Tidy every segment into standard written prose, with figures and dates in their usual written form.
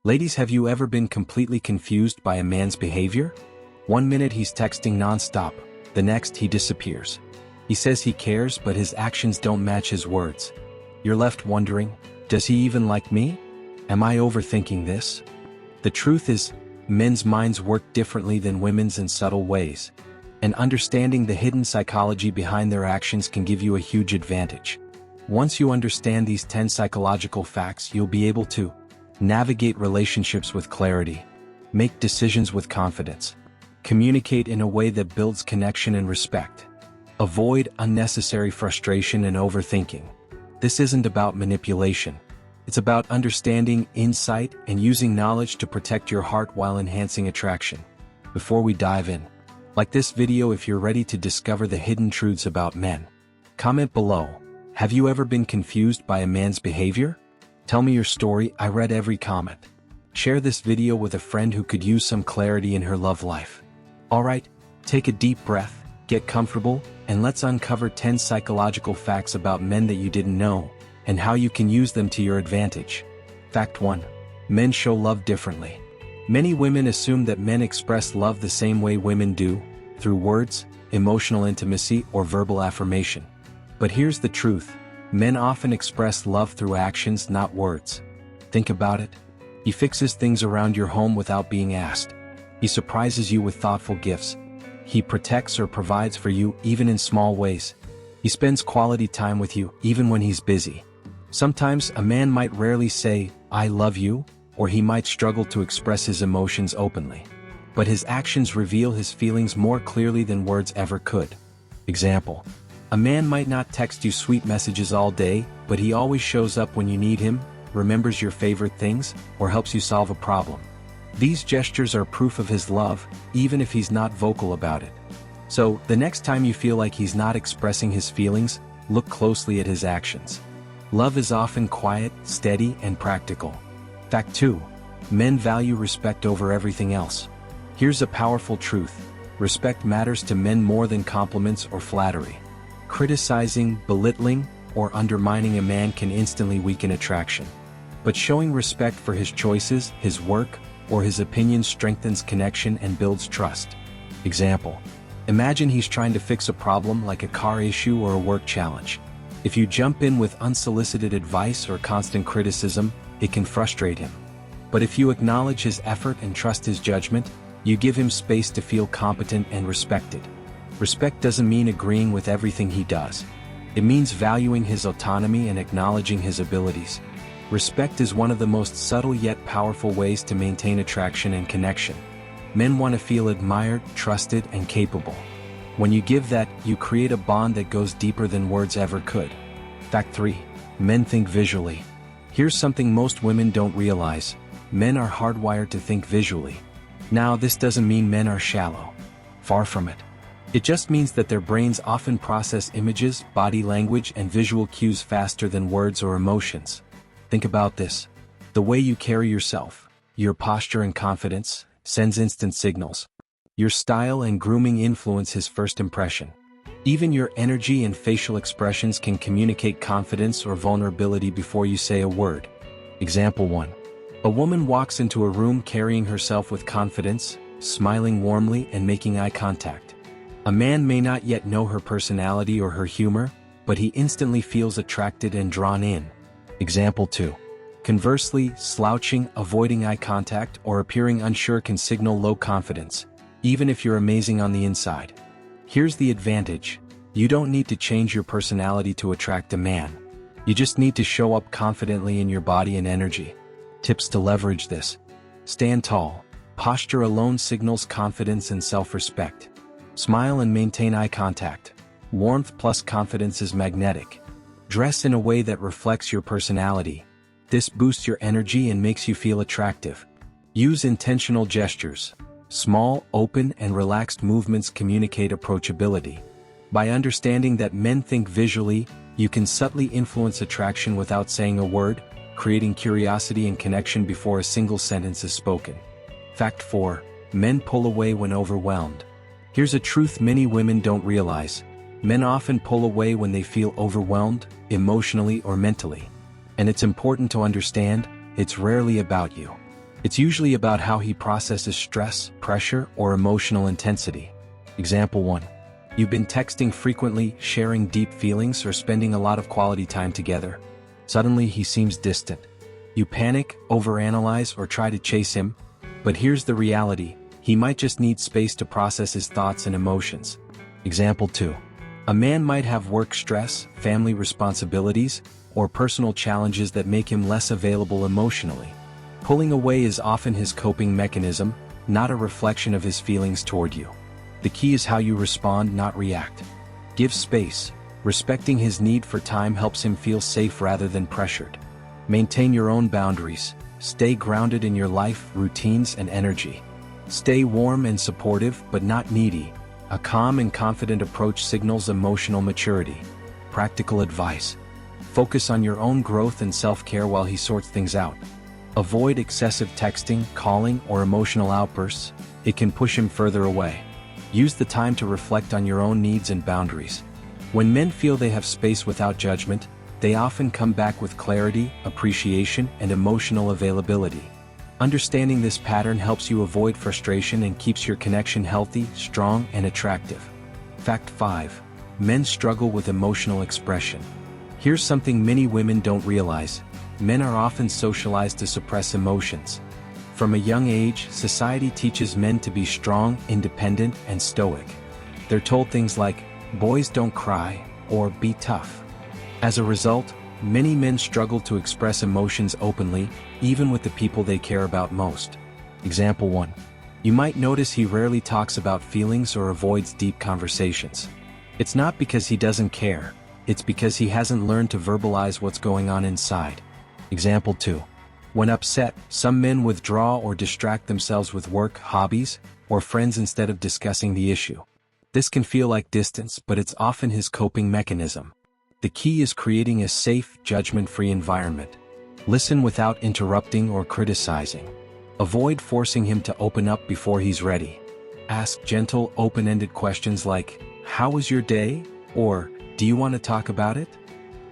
Ladies, have you ever been completely confused by a man's behavior? One minute he's texting non-stop, the next he disappears. He says he cares, but his actions don't match his words. You're left wondering, does he even like me? Am I overthinking this? The truth is, men's minds work differently than women's in subtle ways. And understanding the hidden psychology behind their actions can give you a huge advantage. Once you understand these 10 psychological facts, you'll be able to navigate relationships with clarity, make decisions with confidence, communicate in a way that builds connection and respect, avoid unnecessary frustration and overthinking. This isn't about manipulation. It's about understanding, insight, and using knowledge to protect your heart while enhancing attraction. Before we dive in, like this video if you're ready to discover the hidden truths about men. Comment below. Have you ever been confused by a man's behavior? Tell me your story. I read every comment. Share this video with a friend who could use some clarity in her love life. Alright, take a deep breath, get comfortable, and let's uncover 10 psychological facts about men that you didn't know, and how you can use them to your advantage. Fact 1. Men show love differently. Many women assume that men express love the same way women do, through words, emotional intimacy, or verbal affirmation. But here's the truth. Men often express love through actions, not words. Think about it. He fixes things around your home without being asked. He surprises you with thoughtful gifts. He protects or provides for you even in small ways. He spends quality time with you even when he's busy. Sometimes a man might rarely say, "I love you," or he might struggle to express his emotions openly. But his actions reveal his feelings more clearly than words ever could. Example. A man might not text you sweet messages all day, but he always shows up when you need him, remembers your favorite things, or helps you solve a problem. These gestures are proof of his love, even if he's not vocal about it. So, the next time you feel like he's not expressing his feelings, look closely at his actions. Love is often quiet, steady, and practical. Fact 2. Men value respect over everything else. Here's a powerful truth. Respect matters to men more than compliments or flattery. Criticizing, belittling, or undermining a man can instantly weaken attraction. But showing respect for his choices, his work, or his opinions strengthens connection and builds trust. Example. Imagine he's trying to fix a problem like a car issue or a work challenge. If you jump in with unsolicited advice or constant criticism, it can frustrate him. But if you acknowledge his effort and trust his judgment, you give him space to feel competent and respected. Respect doesn't mean agreeing with everything he does. It means valuing his autonomy and acknowledging his abilities. Respect is one of the most subtle yet powerful ways to maintain attraction and connection. Men want to feel admired, trusted, and capable. When you give that, you create a bond that goes deeper than words ever could. Fact 3. Men think visually. Here's something most women don't realize. Men are hardwired to think visually. Now, this doesn't mean men are shallow. Far from it. It just means that their brains often process images, body language, and visual cues faster than words or emotions. Think about this. The way you carry yourself, your posture and confidence, sends instant signals. Your style and grooming influence his first impression. Even your energy and facial expressions can communicate confidence or vulnerability before you say a word. Example 1. A woman walks into a room carrying herself with confidence, smiling warmly and making eye contact. A man may not yet know her personality or her humor, but he instantly feels attracted and drawn in. Example 2. Conversely, slouching, avoiding eye contact, or appearing unsure can signal low confidence, even if you're amazing on the inside. Here's the advantage. You don't need to change your personality to attract a man. You just need to show up confidently in your body and energy. Tips to leverage this. Stand tall. Posture alone signals confidence and self-respect. Smile and maintain eye contact. Warmth plus confidence is magnetic. Dress in a way that reflects your personality. This boosts your energy and makes you feel attractive. Use intentional gestures. Small, open, and relaxed movements communicate approachability. By understanding that men think visually, you can subtly influence attraction without saying a word, creating curiosity and connection before a single sentence is spoken. Fact 4. Men pull away when overwhelmed. Here's a truth many women don't realize. Men often pull away when they feel overwhelmed, emotionally or mentally. And it's important to understand, it's rarely about you. It's usually about how he processes stress, pressure, or emotional intensity. Example 1. You've been texting frequently, sharing deep feelings, or spending a lot of quality time together. Suddenly he seems distant. You panic, overanalyze, or try to chase him, but here's the reality: he might just need space to process his thoughts and emotions. Example 2. A man might have work stress, family responsibilities, or personal challenges that make him less available emotionally. Pulling away is often his coping mechanism, not a reflection of his feelings toward you. The key is how you respond, not react. Give space. Respecting his need for time helps him feel safe rather than pressured. Maintain your own boundaries. Stay grounded in your life, routines, and energy. Stay warm and supportive, but not needy. A calm and confident approach signals emotional maturity. Practical advice: focus on your own growth and self-care while he sorts things out. Avoid excessive texting, calling, or emotional outbursts. It can push him further away. Use the time to reflect on your own needs and boundaries. When men feel they have space without judgment, they often come back with clarity, appreciation, and emotional availability. Understanding this pattern helps you avoid frustration and keeps your connection healthy, strong, and attractive. Fact 5. Men struggle with emotional expression. Here's something many women don't realize: men are often socialized to suppress emotions. From a young age, society teaches men to be strong, independent, and stoic. They're told things like, "Boys don't cry," or "Be tough." As a result, many men struggle to express emotions openly, even with the people they care about most. Example 1. You might notice he rarely talks about feelings or avoids deep conversations. It's not because he doesn't care, it's because he hasn't learned to verbalize what's going on inside. Example 2. When upset, some men withdraw or distract themselves with work, hobbies, or friends instead of discussing the issue. This can feel like distance, but it's often his coping mechanism. The key is creating a safe, judgment-free environment. Listen without interrupting or criticizing. Avoid forcing him to open up before he's ready. Ask gentle, open-ended questions like, "How was your day?" or "Do you want to talk about it?"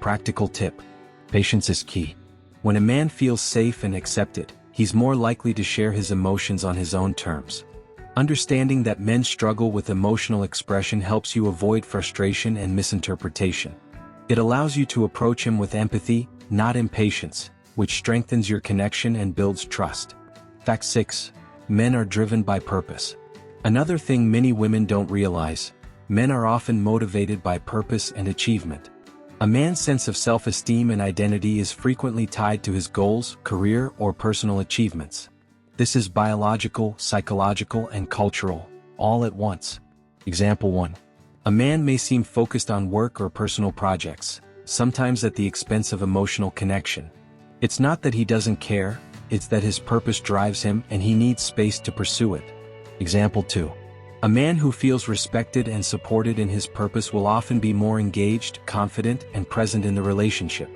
Practical tip: patience is key. When a man feels safe and accepted, he's more likely to share his emotions on his own terms. Understanding that men struggle with emotional expression helps you avoid frustration and misinterpretation. It allows you to approach him with empathy, not impatience, which strengthens your connection and builds trust. Fact 6. Men are driven by purpose. Another thing many women don't realize: men are often motivated by purpose and achievement. A man's sense of self-esteem and identity is frequently tied to his goals, career, or personal achievements. This is biological, psychological, and cultural, all at once. Example 1. A man may seem focused on work or personal projects, sometimes at the expense of emotional connection. It's not that he doesn't care, it's that his purpose drives him and he needs space to pursue it. Example 2. A man who feels respected and supported in his purpose will often be more engaged, confident, and present in the relationship.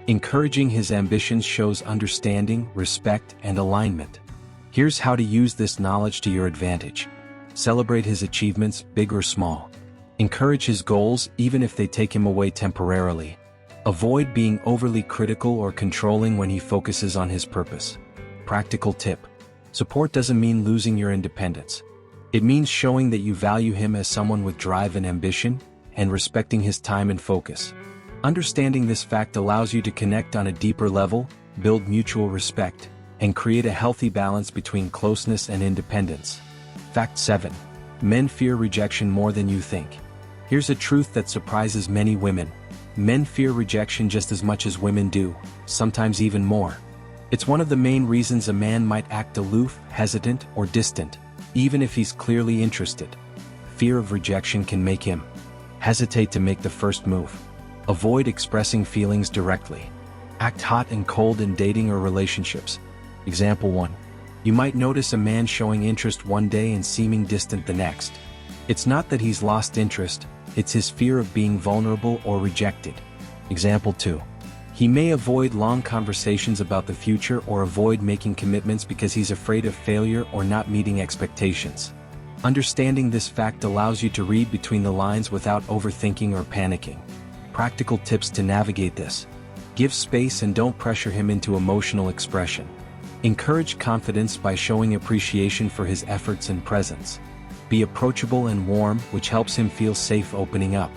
Encouraging his ambitions shows understanding, respect, and alignment. Here's how to use this knowledge to your advantage. Celebrate his achievements, big or small. Encourage his goals, even if they take him away temporarily. Avoid being overly critical or controlling when he focuses on his purpose. Practical tip: support doesn't mean losing your independence. It means showing that you value him as someone with drive and ambition, and respecting his time and focus. Understanding this fact allows you to connect on a deeper level, build mutual respect, and create a healthy balance between closeness and independence. Fact 7. Men fear rejection more than you think. Here's a truth that surprises many women. Men fear rejection just as much as women do, sometimes even more. It's one of the main reasons a man might act aloof, hesitant, or distant, even if he's clearly interested. Fear of rejection can make him hesitate to make the first move. Avoid expressing feelings directly. Act hot and cold in dating or relationships. Example 1. You might notice a man showing interest one day and seeming distant the next. It's not that he's lost interest, it's his fear of being vulnerable or rejected. Example 2. He may avoid long conversations about the future or avoid making commitments because he's afraid of failure or not meeting expectations. Understanding this fact allows you to read between the lines without overthinking or panicking. Practical tips to navigate this: give space and don't pressure him into emotional expression. Encourage confidence by showing appreciation for his efforts and presence. Be approachable and warm, which helps him feel safe opening up.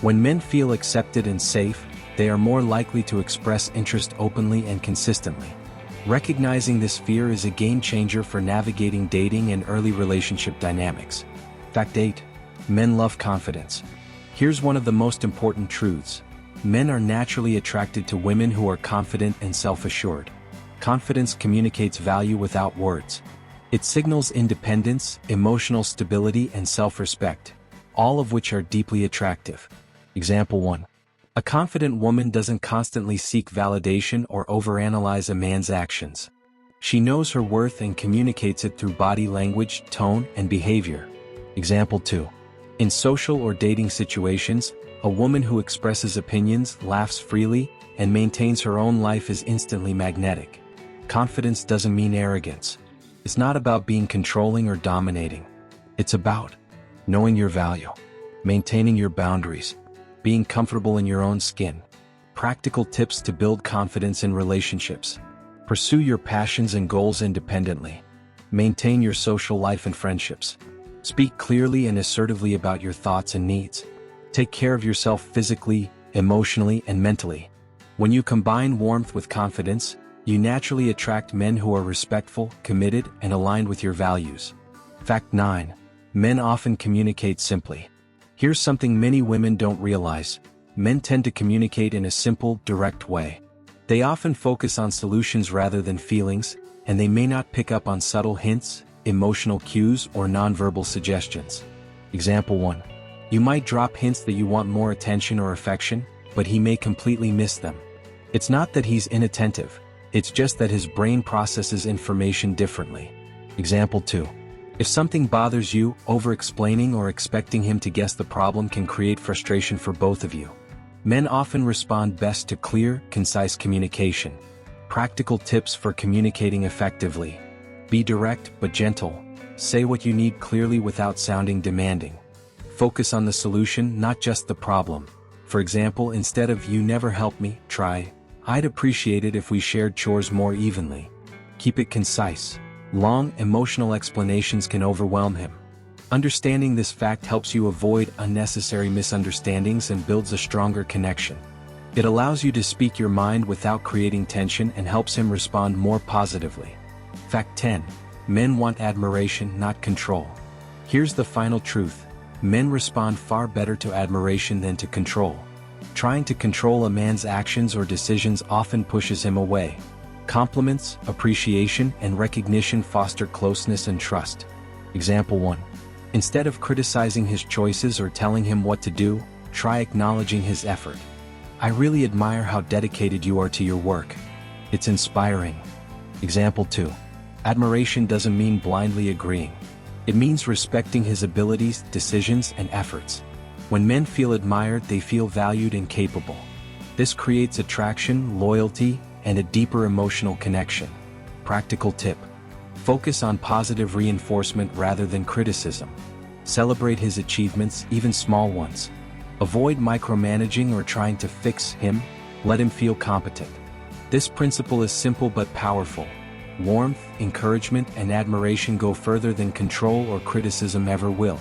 When men feel accepted and safe, they are more likely to express interest openly and consistently. Recognizing this fear is a game changer for navigating dating and early relationship dynamics. Fact 8. Men love confidence. Here's one of the most important truths. Men are naturally attracted to women who are confident and self-assured. Confidence communicates value without words. It signals independence, emotional stability, and self-respect, all of which are deeply attractive. Example 1. A confident woman doesn't constantly seek validation or overanalyze a man's actions. She knows her worth and communicates it through body language, tone, and behavior. Example 2. In social or dating situations, a woman who expresses opinions, laughs freely, and maintains her own life is instantly magnetic. Confidence doesn't mean arrogance. It's not about being controlling or dominating. It's about knowing your value, maintaining your boundaries, being comfortable in your own skin. Practical tips to build confidence in relationships. Pursue your passions and goals independently. Maintain your social life and friendships. Speak clearly and assertively about your thoughts and needs. Take care of yourself physically, emotionally, and mentally. When you combine warmth with confidence, you naturally attract men who are respectful, committed, and aligned with your values. Fact 9. Men often communicate simply. Here's something many women don't realize. Men tend to communicate in a simple, direct way. They often focus on solutions rather than feelings, and they may not pick up on subtle hints, emotional cues, or nonverbal suggestions. Example 1. You might drop hints that you want more attention or affection, but he may completely miss them. It's not that he's inattentive, it's just that his brain processes information differently. Example 2. If something bothers you, over-explaining or expecting him to guess the problem can create frustration for both of you. Men often respond best to clear, concise communication. Practical tips for communicating effectively. Be direct but gentle. Say what you need clearly without sounding demanding. Focus on the solution, not just the problem. For example, instead of "you never help me," try, "I'd appreciate it if we shared chores more evenly." Keep it concise. Long, emotional explanations can overwhelm him. Understanding this fact helps you avoid unnecessary misunderstandings and builds a stronger connection. It allows you to speak your mind without creating tension and helps him respond more positively. Fact 10. Men want admiration, not control. Here's the final truth. Men respond far better to admiration than to control. Trying to control a man's actions or decisions often pushes him away. Compliments, appreciation, and recognition foster closeness and trust. Example 1. Instead of criticizing his choices or telling him what to do, try acknowledging his effort. "I really admire how dedicated you are to your work. It's inspiring." Example 2. Admiration doesn't mean blindly agreeing. It means respecting his abilities, decisions, and efforts. When men feel admired, they feel valued and capable. This creates attraction, loyalty, and a deeper emotional connection. Practical tip. Focus on positive reinforcement rather than criticism. Celebrate his achievements, even small ones. Avoid micromanaging or trying to fix him. Let him feel competent. This principle is simple but powerful. Warmth, encouragement, and admiration go further than control or criticism ever will.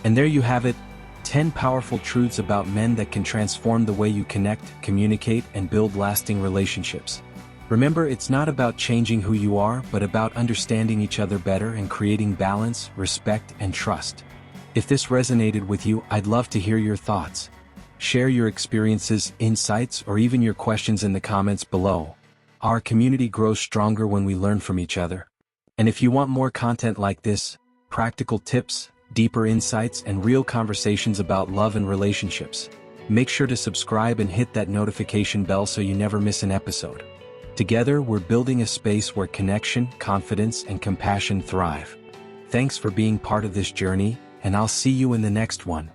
And there you have it, 10 powerful truths about men that can transform the way you connect, communicate, and build lasting relationships. Remember, it's not about changing who you are, but about understanding each other better and creating balance, respect, and trust. If this resonated with you, I'd love to hear your thoughts. Share your experiences, insights, or even your questions in the comments below. Our community grows stronger when we learn from each other. And if you want more content like this, practical tips, deeper insights, and real conversations about love and relationships, make sure to subscribe and hit that notification bell so you never miss an episode. Together, we're building a space where connection, confidence, and compassion thrive. Thanks for being part of this journey, and I'll see you in the next one.